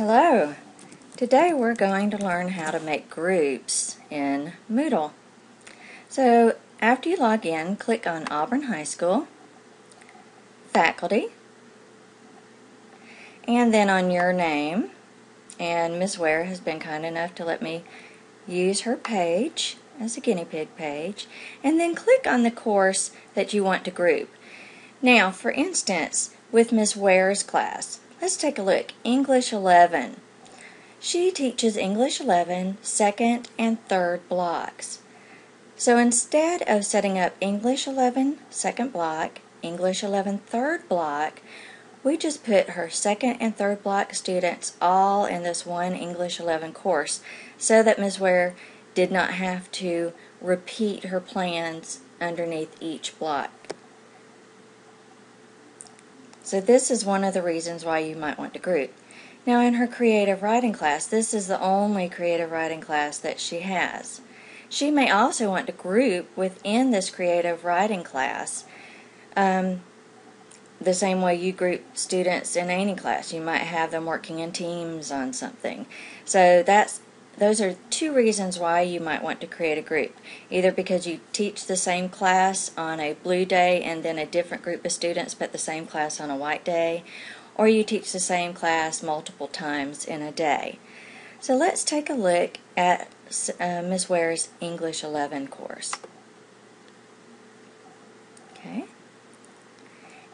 Hello! Today we're going to learn how to make groups in Moodle. So after you log in, click on Auburn High School, Faculty, and then on your name. And Ms. Ware has been kind enough to let me use her page as a guinea pig page. And then click on the course that you want to group. Now, for instance, with Ms. Ware's class, let's take a look. English 11. She teaches English 11 second and third blocks. So instead of setting up English 11 second block, English 11 third block, we just put her second and third block students all in this one English 11 course so that Ms. Ware did not have to repeat her plans underneath each block. So this is one of the reasons why you might want to group. Now in her creative writing class, this is the only creative writing class that she has. She may also want to group within this creative writing class the same way you group students in any class. You might have them working in teams on something. So those are two reasons why you might want to create a group. Either because you teach the same class on a blue day and then a different group of students but the same class on a white day, or you teach the same class multiple times in a day. So let's take a look at Ms. Ware's English 11 course. Okay.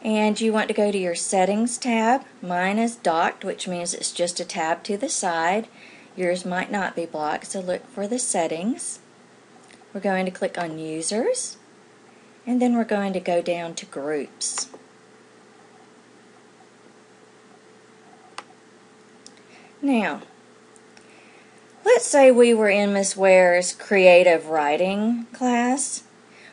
And you want to go to your Settings tab. Mine is docked, which means it's just a tab to the side. Yours might not be blocked, so look for the Settings. We're going to click on Users, and then we're going to go down to Groups. Now, let's say we were in Ms. Ware's creative writing class.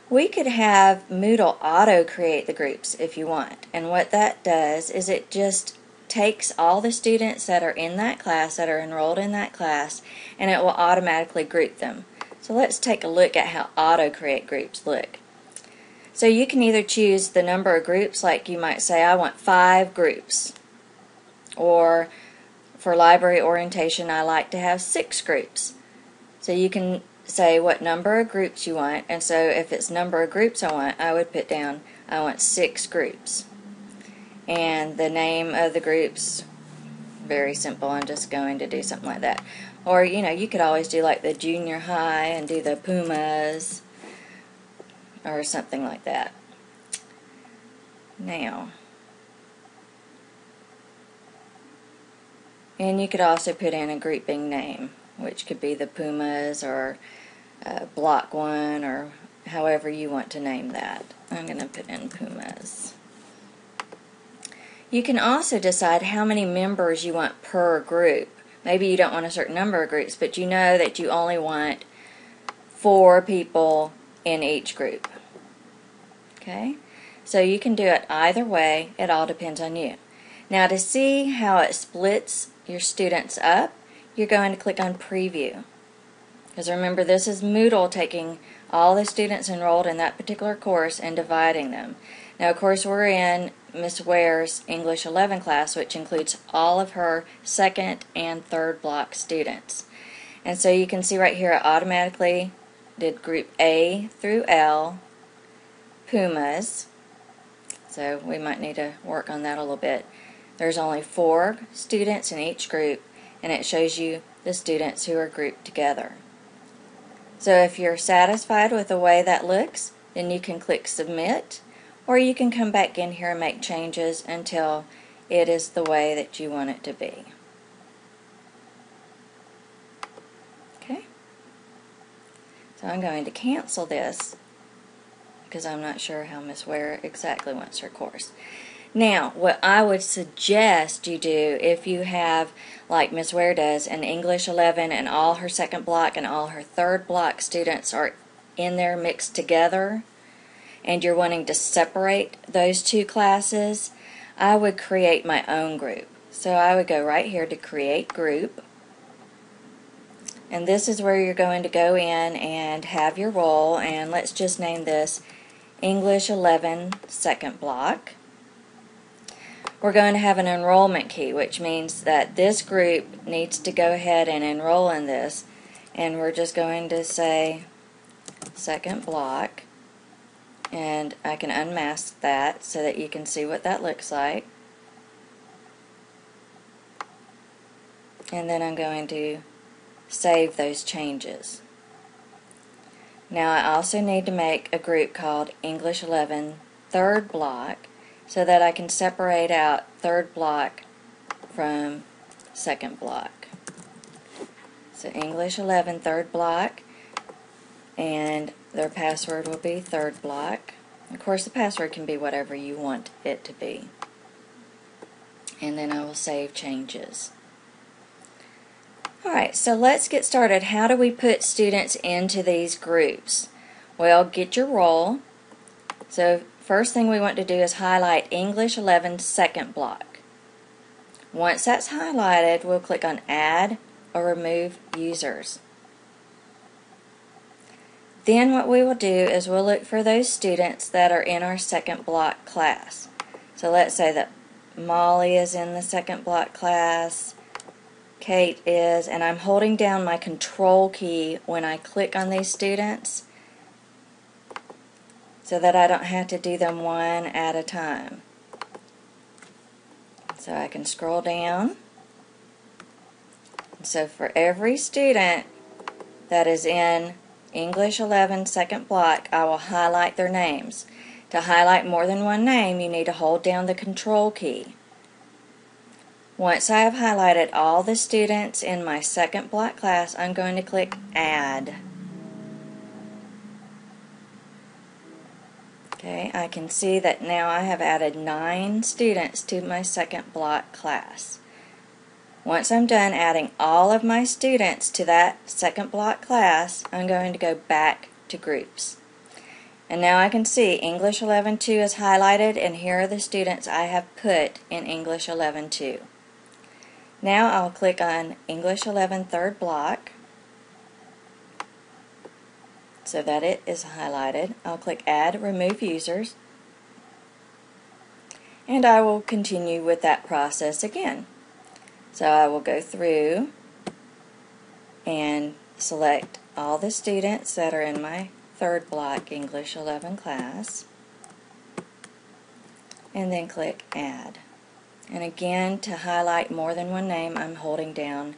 We could have Moodle auto-create the groups if you want. And what that does is it just takes all the students that are in that class, that are enrolled in that class, and it will automatically group them. So let's take a look at how auto-create groups look. So you can either choose the number of groups, like you might say, I want 5 groups. Or for library orientation, I like to have 6 groups. So you can say what number of groups you want, and so if it's number of groups I would put down, I want 6 groups. And the name of the groups, very simple, I'm just going to do something like that. Or, you could always do like the junior high and do the Pumas, or something like that. Now, and you could also put in a grouping name, which could be the Pumas or Block 1 or however you want to name that. I'm going to put in Pumas. You can also decide how many members you want per group. Maybe you don't want a certain number of groups, but you know that you only want 4 people in each group. Okay? So you can do it either way. It all depends on you. Now to see how it splits your students up, you're going to click on Preview. Because remember, this is Moodle taking all the students enrolled in that particular course and dividing them. Now, of course, we're in Ms. Ware's English 11 class, which includes all of her second and third block students. And so you can see right here, it automatically did group A through L, Pumas. So we might need to work on that a little bit. There's only 4 students in each group, and it shows you the students who are grouped together. So if you're satisfied with the way that looks, then you can click Submit, or you can come back in here and make changes until it is the way that you want it to be. Okay? So I'm going to cancel this because I'm not sure how Ms. Ware exactly wants her course. Now, what I would suggest you do, if you have, like Ms. Ware does, an English 11 and all her second block and all her third block students are in there mixed together, and you're wanting to separate those 2 classes, I would create my own group. So I would go right here to Create Group, and this is where you're going to go in and have your role, and let's just name this English 11 second block. we're going to have an enrollment key, which means that this group needs to go ahead and enroll in this. And we're just going to say second block. And I can unmask that so that you can see what that looks like. And then I'm going to save those changes. Now I also need to make a group called English 11 third block so that I can separate out third block from second block. So English 11 third block, and their password will be third block. Of course, the password can be whatever you want it to be. And then I will save changes. Alright, so let's get started. How do we put students into these groups? Well, get your roll. So first thing we want to do is highlight English 11 second block. Once that's highlighted, we'll click on Add or Remove Users. Then what we will do is we'll look for those students that are in our second block class. So let's say that Molly is in the second block class, Kate is, and I'm holding down my control key when I click on these students so that I don't have to do them one at a time. So I can scroll down. So for every student that is in English 11 second block, I will highlight their names. To highlight more than one name, you need to hold down the control key. Once I have highlighted all the students in my second block class, I'm going to click Add. Okay, I can see that now I have added 9 students to my second block class. Once I'm done adding all of my students to that second block class, I'm going to go back to groups. And now I can see English 11-2 is highlighted, and here are the students I have put in English 11-2. Now I'll click on English 11 third block so that it is highlighted. I'll click Add, Remove Users, and I will continue with that process again. So I will go through and select all the students that are in my third block English 11 class, and then click Add. And again, to highlight more than one name, I'm holding down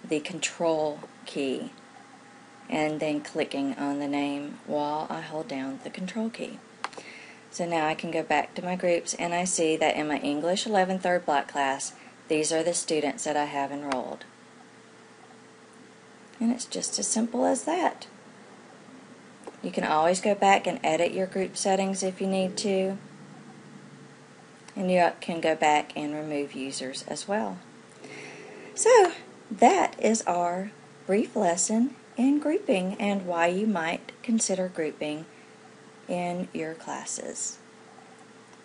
the control key and then clicking on the name while I hold down the control key. So now I can go back to my groups, and I see that in my English 11 third block class, these are the students that I have enrolled. And it's just as simple as that. You can always go back and edit your group settings if you need to. And you can go back and remove users as well. So that is our brief lesson in grouping and why you might consider grouping in your classes.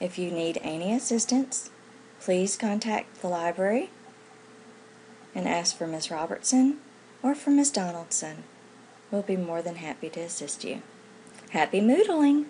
If you need any assistance, please contact the library and ask for Ms. Robertson or for Ms. Donaldson. We'll be more than happy to assist you. Happy Moodling!